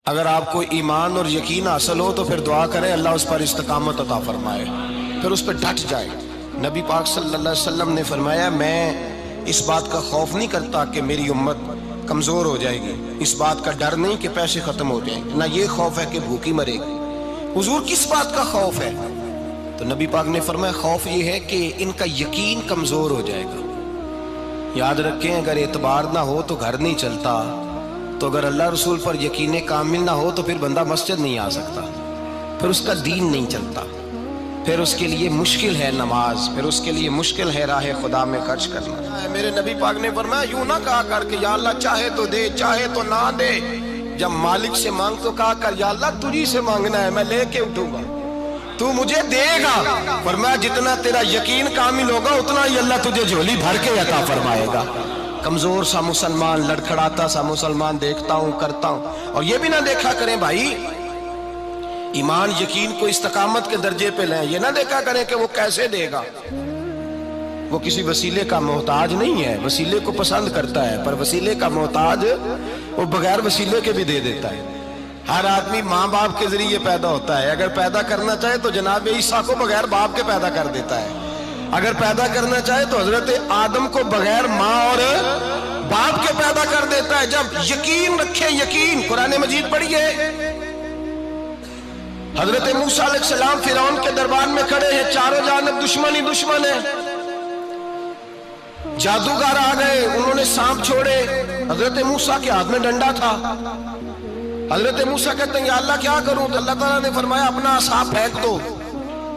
اگر آپ کو ایمان اور یقین حاصل ہو تو پھر دعا کریں اللہ اس پر استقامت عطا فرمائے، پھر اس پہ ڈٹ جائے۔ نبی پاک صلی اللہ علیہ وسلم نے فرمایا میں اس بات کا خوف نہیں کرتا کہ میری امت کمزور ہو جائے گی، اس بات کا ڈر نہیں کہ پیسے ختم ہو جائیں گے، نہ یہ خوف ہے کہ بھوکی مرے گی۔ حضور کس بات کا خوف ہے؟ تو نبی پاک نے فرمایا خوف یہ ہے کہ ان کا یقین کمزور ہو جائے گا۔ یاد رکھیں اگر اعتبار نہ ہو تو گھر نہیں چلتا، تو اگر اللہ رسول پر یقین کامل نہ ہو تو پھر بندہ مسجد نہیں آ سکتا، پھر اس کا دین نہیں چلتا، پھر اس کے لیے مشکل ہے نماز، پھر اس کے لیے مشکل ہے راہ خدا میں خرچ کرنا۔ میرے نبی پاک نے فرمایا یوں نہ کہا کر کہ یا اللہ چاہے تو دے چاہے تو نہ دے، جب مالک سے مانگ تو کہا کر یا اللہ تجھی سے مانگنا ہے، میں لے کے اٹھوں گا، تو مجھے دے گا۔ فرمایا جتنا تیرا یقین کامل ہوگا اتنا ہی اللہ تجھے جھولی بھر کے عطا فرمائے گا۔ کمزور سا مسلمان، لڑکھڑاتا سا مسلمان دیکھتا ہوں کرتا ہوں، اور یہ بھی نہ دیکھا کریں بھائی ایمان یقین کو استقامت کے درجے پہ لیں، یہ نہ دیکھا کریں کہ وہ کیسے دے گا، وہ کسی وسیلے کا محتاج نہیں ہے، وسیلے کو پسند کرتا ہے، پر وسیلے کا محتاج وہ بغیر وسیلے کے بھی دے دیتا ہے۔ ہر آدمی ماں باپ کے ذریعے پیدا ہوتا ہے، اگر پیدا کرنا چاہے تو جناب عیسیٰ کو بغیر باپ کے پیدا کر دیتا ہے، اگر پیدا کرنا چاہے تو حضرت آدم کو بغیر ماں اور باپ کے پیدا کر دیتا ہے۔ جب یقین رکھیں، یقین قرآن مجید پڑھیے، حضرت موسیٰ علیہ السلام فرعون کے دربار میں کھڑے ہیں، چاروں جانب دشمن ہی دشمن ہے، جادوگر آ گئے، انہوں نے سانپ چھوڑے، حضرت موسیٰ کے ہاتھ میں ڈنڈا تھا، حضرت موسیٰ کہتے ہیں یا اللہ کیا کروں؟ تو اللہ تعالیٰ نے فرمایا اپنا عصا پھینک دو۔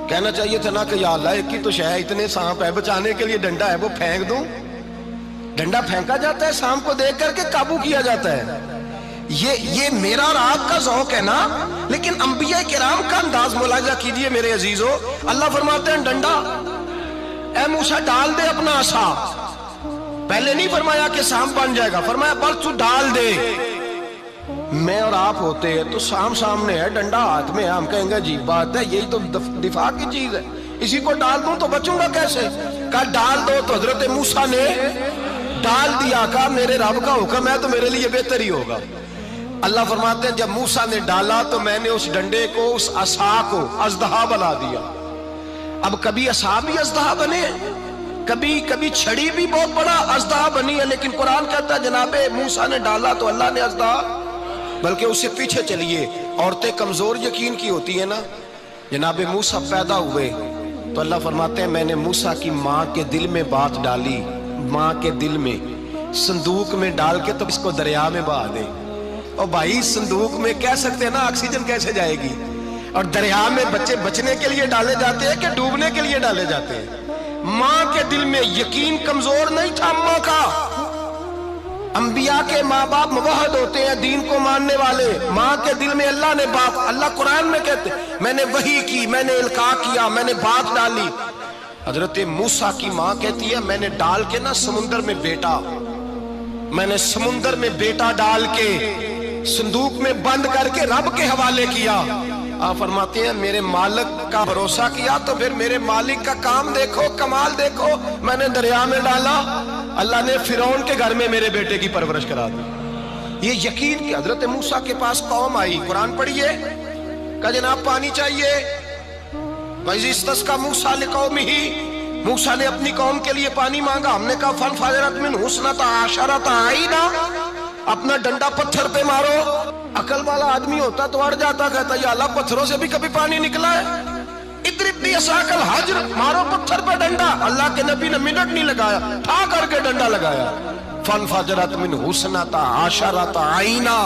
کہنا چاہیے تھا نا کہ یا اللہ ایک ہی تو شے ہے، اتنے سانپ ہے، بچانے کے لیے ڈنڈا ہے وہ پھینک دوں؟ ڈنڈا پھینکا جاتا ہے، سانپ کو دیکھ کر کے قابو کیا جاتا ہے۔ یہ میرا اور آپ کا ذوق ہے نا، لیکن انبیاء کرام کا انداز ملاحظہ کیجئے میرے عزیزو۔ اللہ فرماتے ہیں ڈنڈا اے موسیٰ ڈال دے اپنا عصا، پہلے نہیں فرمایا کہ سانپ بن جائے گا، فرمایا بس تو ڈال دے۔ میں اور آپ ہوتے ہیں تو سانپ سامنے ہے، ڈنڈا ہاتھ میں ہے، ہم کہیں گے عجیب بات ہے، یہی تو دفاع کی چیز ہے، اسی کو ڈال دوں تو بچوں گا کیسے؟ کہا ڈال دو، تو حضرت موسیٰ نے ڈال دیا، کہا میرے رب کا حکم ہے تو میرے لیے بہتر ہی ہوگا۔ اللہ فرماتے ہیں جب موسیٰ نے ڈالا تو میں نے اس ڈنڈے کو، اس عصا کو اژدہا بنا دیا۔ اب کبھی عصا بھی اژدہا بنے، کبھی چھڑی بھی بہت بڑا اژدہا بنی ہے، لیکن قرآن کہتا ہے جناب موسیٰ نے ڈالا تو اللہ نے اژدہا، بلکہ اس سے پیچھے چلیے، عورتیں کمزور یقین کی ہوتی ہیں نا، جناب موسیٰ پیدا ہوئے تو اللہ فرماتے ہیں میں نے موسیٰ کی ماں کے دل میں بات ڈالی، ماں کے دل میں صندوق میں ڈال کے تو اس کو دریا میں بہا دے۔ اور بھائی صندوق میں کہہ سکتے ہیں نا آکسیجن کیسے جائے گی، اور دریا میں بچے بچنے کے لیے ڈالے جاتے ہیں کہ ڈوبنے کے لیے ڈالے جاتے ہیں؟ ماں کے دل میں یقین کمزور نہیں تھا ماں کا۔ انبیاء کے ماں باپ موحد ہوتے ہیں، دین کو ماننے والے، ماں کے دل میں اللہ نے بات، اللہ قرآن میں کہتے میں نے وحی کی، میں نے القاء کیا، میں نے بات ڈالی۔ حضرت موسیٰ کی ماں کہتی ہے میں نے ڈال کے نا سمندر میں بیٹا، میں نے سمندر میں بیٹا ڈال کے صندوق میں بند کر کے رب کے حوالے کیا۔ آپ فرماتے ہیں میرے مالک کا بھروسہ کیا تو پھر میرے مالک کا کام دیکھو، کمال دیکھو، میں نے دریا میں ڈالا، اللہ نے فرعون کے گھر میں میرے بیٹے کی پرورش کرا دی۔ یہ یقین کہ حضرت موسیٰ کے پاس قوم آئی، قرآن پڑھیے، کہ جناب پانی چاہیے، وَإِذِ اسْتَسْقَىٰ مُوسَىٰ لِقَوْمِهِ، موسیٰ نے اپنی قوم کے لیے پانی مانگا، ہم نے کہا فَانْفَجَرَتْ مِنْهُ اثْنَتَا عَشَرَةَ عَيْنًا، اپنا ڈنڈا پتھر پہ مارو۔ عقل والا آدمی ہوتا تو اڑ جاتا، کہتا یا اللہ پتھروں سے بھی کبھی پانی نکلا ہے؟ اضرب بعصاک الحجر، مارو پتھر پہ ڈنڈا۔ اللہ کے نبی نے منٹ نہیں لگایا، ٹھا کر کے ڈنڈا لگایا، فانفجرت منہ اثنتا عشرۃ عینا۔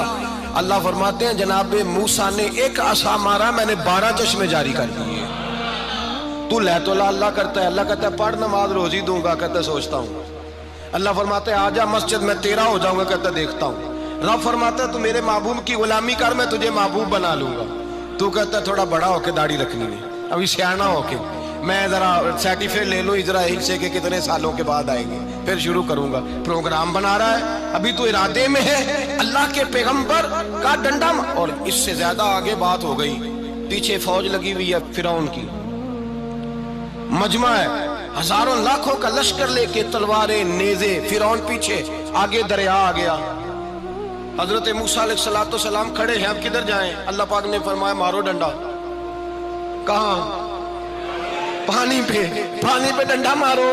اللہ فرماتے ہیں جناب موسیٰ نے ایک عصا مارا، میں نے 12 چشمے جاری کر دیے۔ تو لے تو اللہ کرتا ہے، اللہ کہتا ہے پڑھ نماز روزی دوں گا، کہتا ہے سوچتا ہوں۔ اللہ فرماتا ہے آجا مسجد میں تیرا ہو جاؤں گا، کہتا ہے دیکھتا ہوں۔ رب فرماتا ہے تو میرے محبوب کی غلامی کر، میں تجھے محبوب بنا لوں گا۔ تو کہتا ہے تھوڑا بڑا ہو کے داڑھی رکھنی ہے، ابھی سیانا ہو کے میں ذرا سرٹیفکیٹ لے لوں اسرائیل سے کہ کتنے سالوں کے بعد آئیں گے، پھر شروع کروں گا۔ پروگرام بنا رہا ہے، ابھی تو ارادے میں ہے۔ اللہ کے پیغمبر کا ڈنڈا، اور اس سے زیادہ آگے بات ہو گئی، پیچھے فوج لگی ہوئی ہے فرعون کی، مجمع ہے، ہزاروں لاکھوں کا لشکر لے کے، تلواریں نیزے، فرعون پیچھے، آگے دریا آ گیا۔ حضرت موسیٰ علیہ السلام کھڑے ہیں، اب کدھر جائیں؟ اللہ پاک نے فرمایا مارو ڈنڈا۔ کہاں؟ پانی پہ ڈنڈا مارو۔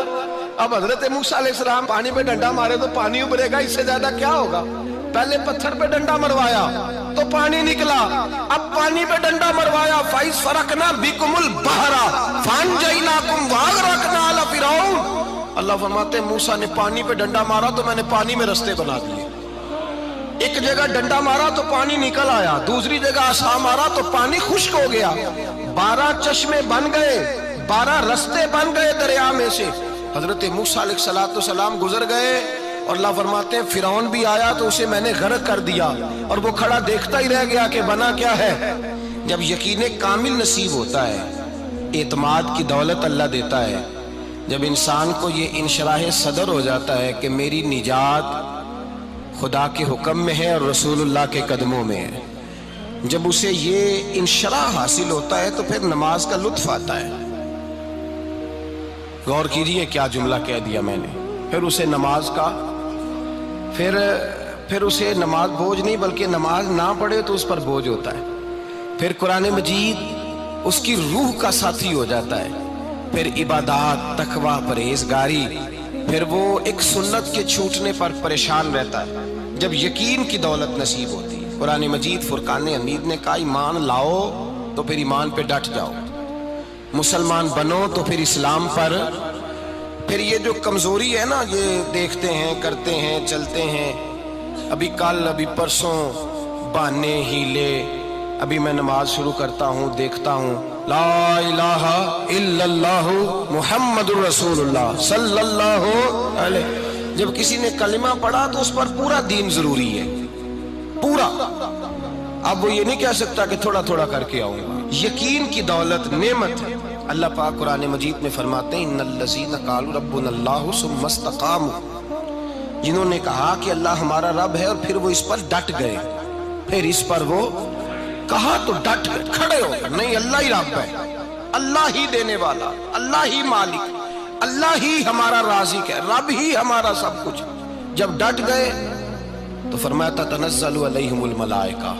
اب حضرت موسیٰ علیہ السلام پانی پہ ڈنڈا مارے تو پانی ابھرے گا، اس سے زیادہ کیا ہوگا؟ پہلے پتھر پہ ڈنڈا مروایا تو پانی نکلا، اب پانی پہ ڈنڈا مروایا فَإِذْ فَرَقْنَا بِكُمُ الْبَحْرَ فَأَنْجَيْنَاكُمْ وَأَغْرَقْنَا آلَ فِرْعَوْنَ۔ اللہ فرماتے ہیں موسیٰ نے پانی پہ ڈنڈا مارا تو میں نے پانی میں رستے بنا دیے۔ ایک جگہ ڈنڈا مارا تو پانی نکل آیا، دوسری جگہ عصا مارا تو پانی خشک ہو گیا، 12 چشمے بن گئے، 12 رستے بن گئے دریا میں سے۔ حضرت موسیٰ علیہ السلام گزر گئے اور اللہ فرماتے ہیں فرعون بھی آیا تو اسے میں نے غرق کر دیا، اور وہ کھڑا دیکھتا ہی رہ گیا کہ بنا کیا ہے۔ جب یقین کامل نصیب ہوتا ہے، اعتماد کی دولت اللہ دیتا ہے، جب انسان کو یہ انشراح صدر ہو جاتا ہے کہ میری نجات خدا کے حکم میں ہے اور رسول اللہ کے قدموں میں ہے، جب اسے یہ انشراح حاصل ہوتا ہے تو پھر نماز کا لطف آتا ہے۔ غور کیجئے کیا جملہ کہہ دیا میں نے۔ پھر اسے نماز کا پھر اسے نماز بوجھ نہیں، بلکہ نماز نہ پڑھے تو اس پر بوجھ ہوتا ہے۔ پھر قرآن مجید اس کی روح کا ساتھی ہو جاتا ہے، پھر عبادات، تقوی، پرہیزگاری، پھر وہ ایک سنت کے چھوٹنے پر پریشان رہتا ہے جب یقین کی دولت نصیب ہوتی ہے۔ قرآن مجید فرقان حمید نے کہا ایمان لاؤ تو پھر ایمان پہ ڈٹ جاؤ، مسلمان بنو تو پھر اسلام پر۔ پھر یہ جو کمزوری ہے نا، یہ دیکھتے ہیں، کرتے ہیں، چلتے ہیں، ابھی کل، ابھی پرسوں، بہانے، ہیلے، ابھی میں نماز شروع کرتا ہوں، دیکھتا ہوں لا الہ الا اللہ محمد الرسول اللہ صلی اللہ علیہ۔ جب کسی نے کلمہ پڑھا تو اس پر پورا دین ضروری ہے، پورا۔ اب وہ یہ نہیں کہہ سکتا کہ تھوڑا تھوڑا کر کے آؤں گا۔ یقین کی دولت نعمت ہے۔ اللہ پاک قرآن مجید میں فرماتے ہیں ان الذین قالوا ربنا اللہ ثم استقاموا، جنہوں نے کہا کہ اللہ ہمارا رب ہے اور پھر وہ اس پر ڈٹ گئے، پھر اس پر وہ کہا تو ڈٹ گئے، کھڑے ہو گئے، نہیں اللہ ہی رب ہے، اللہ ہی دینے والا، اللہ ہی مالک، اللہ ہی ہمارا رازق ہے، رب ہی ہمارا سب کچھ۔ جب ڈٹ گئے تو فرمایا تتنزل علیہم الملائکہ،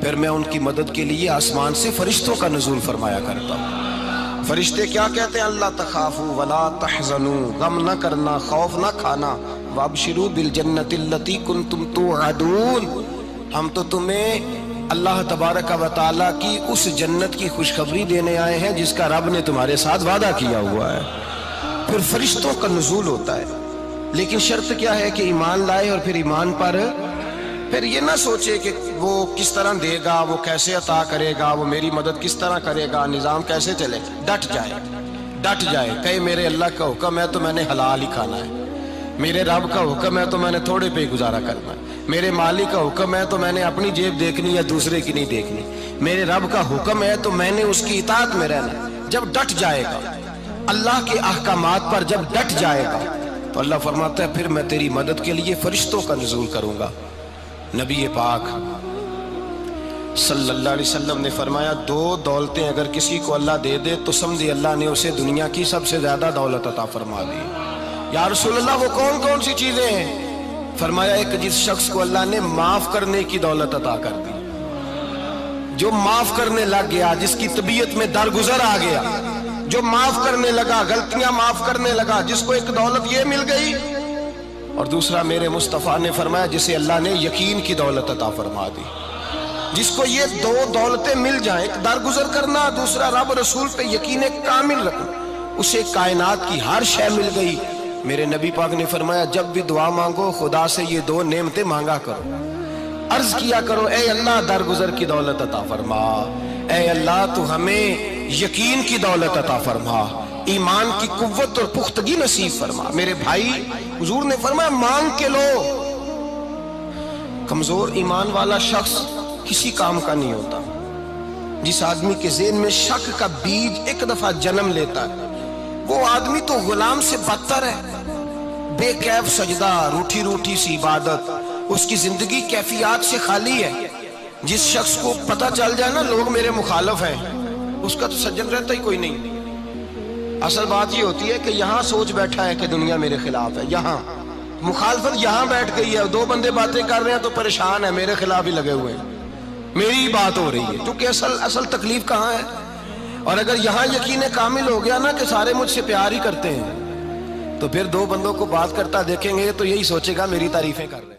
پھر میں ان کی مدد کے لیے آسمان سے فرشتوں کا نزول فرمایا کرتا ہوں۔ فرشتے کیا کہتے ہیں؟ اللہ تخافوا ولا تحزنوا، غم نہ کرنا، خوف نہ کھانا، وابشروا بالجنۃ التی کنتم توعدون، ہم تو تمہیں اللہ تبارک و تعالیٰ کی اس جنت کی خوشخبری دینے آئے ہیں جس کا رب نے تمہارے ساتھ وعدہ کیا ہوا ہے۔ پھر فرشتوں کا نزول ہوتا ہے، لیکن شرط کیا ہے کہ ایمان لائے، اور پھر ایمان پر پھر یہ نہ سوچے کہ وہ کس طرح دے گا، وہ کیسے عطا کرے گا، وہ میری مدد کس طرح کرے گا، نظام کیسے چلے۔ ڈٹ جائے، کہے میرے اللہ کا حکم ہے تو میں نے حلال ہی کھانا ہے، میرے رب کا حکم ہے تو میں نے تھوڑے پہ گزارا کرنا ہے، میرے مالک کا حکم ہے تو میں نے اپنی جیب دیکھنی یا دوسرے کی نہیں دیکھنی، میرے رب کا حکم ہے تو میں نے اس کی اطاعت میں رہنا۔ جب ڈٹ جائے گا اللہ کے احکامات پر، جب ڈٹ جائے گا تو اللہ فرماتا ہے پھر میں تیری مدد کے لیے فرشتوں کا نزول کروں گا۔ نبی پاک صلی اللہ علیہ وسلم نے فرمایا 2 دولتیں اگر کسی کو اللہ دے دے تو سمجھے اللہ نے اسے دنیا کی سب سے زیادہ دولت عطا فرما دی۔ یا رسول اللہ وہ کون کون سی چیزیں ہیں؟ فرمایا ایک جس شخص کو اللہ نے معاف کرنے کی دولت عطا کر دی، جو معاف کرنے لگ گیا، جس کی طبیعت میں درگزر آ گیا، جو معاف کرنے لگا، غلطیاں معاف کرنے لگا، جس کو ایک دولت یہ مل گئی۔ اور دوسرا میرے مصطفیٰ نے فرمایا جسے اللہ نے یقین کی دولت عطا فرما دی، جس کو یہ 2 دولتیں مل جائیں، ایک درگزر کرنا، دوسرا رب رسول پہ یقین کامل رکھنا، اسے کائنات کی ہر شے مل گئی۔ میرے نبی پاک نے فرمایا جب بھی دعا مانگو خدا سے یہ 2 نعمتیں مانگا کرو، عرض کیا کرو اے اللہ درگزر کی دولت عطا فرما، اے اللہ تو ہمیں یقین کی دولت عطا فرما، ایمان کی قوت اور پختگی نصیب فرما۔ میرے بھائی حضور نے فرمایا مانگ کے لو۔ کمزور ایمان والا شخص کسی کام کا نہیں ہوتا۔ جس آدمی کے ذہن میں شک کا بیج ایک دفعہ جنم لیتا ہے وہ آدمی تو غلام سے بدتر ہے، بے کیف سجدہ، روٹھی روٹھی سی عبادت، اس کی زندگی کیفیات سے خالی ہے۔ جس شخص کو پتہ چل جائے نا لوگ میرے مخالف ہیں، اس کا تو سجن رہتا ہی کوئی نہیں۔ اصل بات یہ ہوتی ہے کہ یہاں سوچ بیٹھا ہے کہ دنیا میرے خلاف ہے، یہاں مخالفت یہاں بیٹھ گئی ہے، دو بندے باتیں کر رہے ہیں تو پریشان ہے، میرے خلاف ہی لگے ہوئے ہیں، میری ہی بات ہو رہی ہے، کیونکہ اصل تکلیف کہاں ہے؟ اور اگر یہاں یقین کامل ہو گیا نا کہ سارے مجھ سے پیار ہی کرتے ہیں، تو پھر دو بندوں کو بات کرتا دیکھیں گے تو یہی سوچے گا میری تعریفیں کر رہے ہیں۔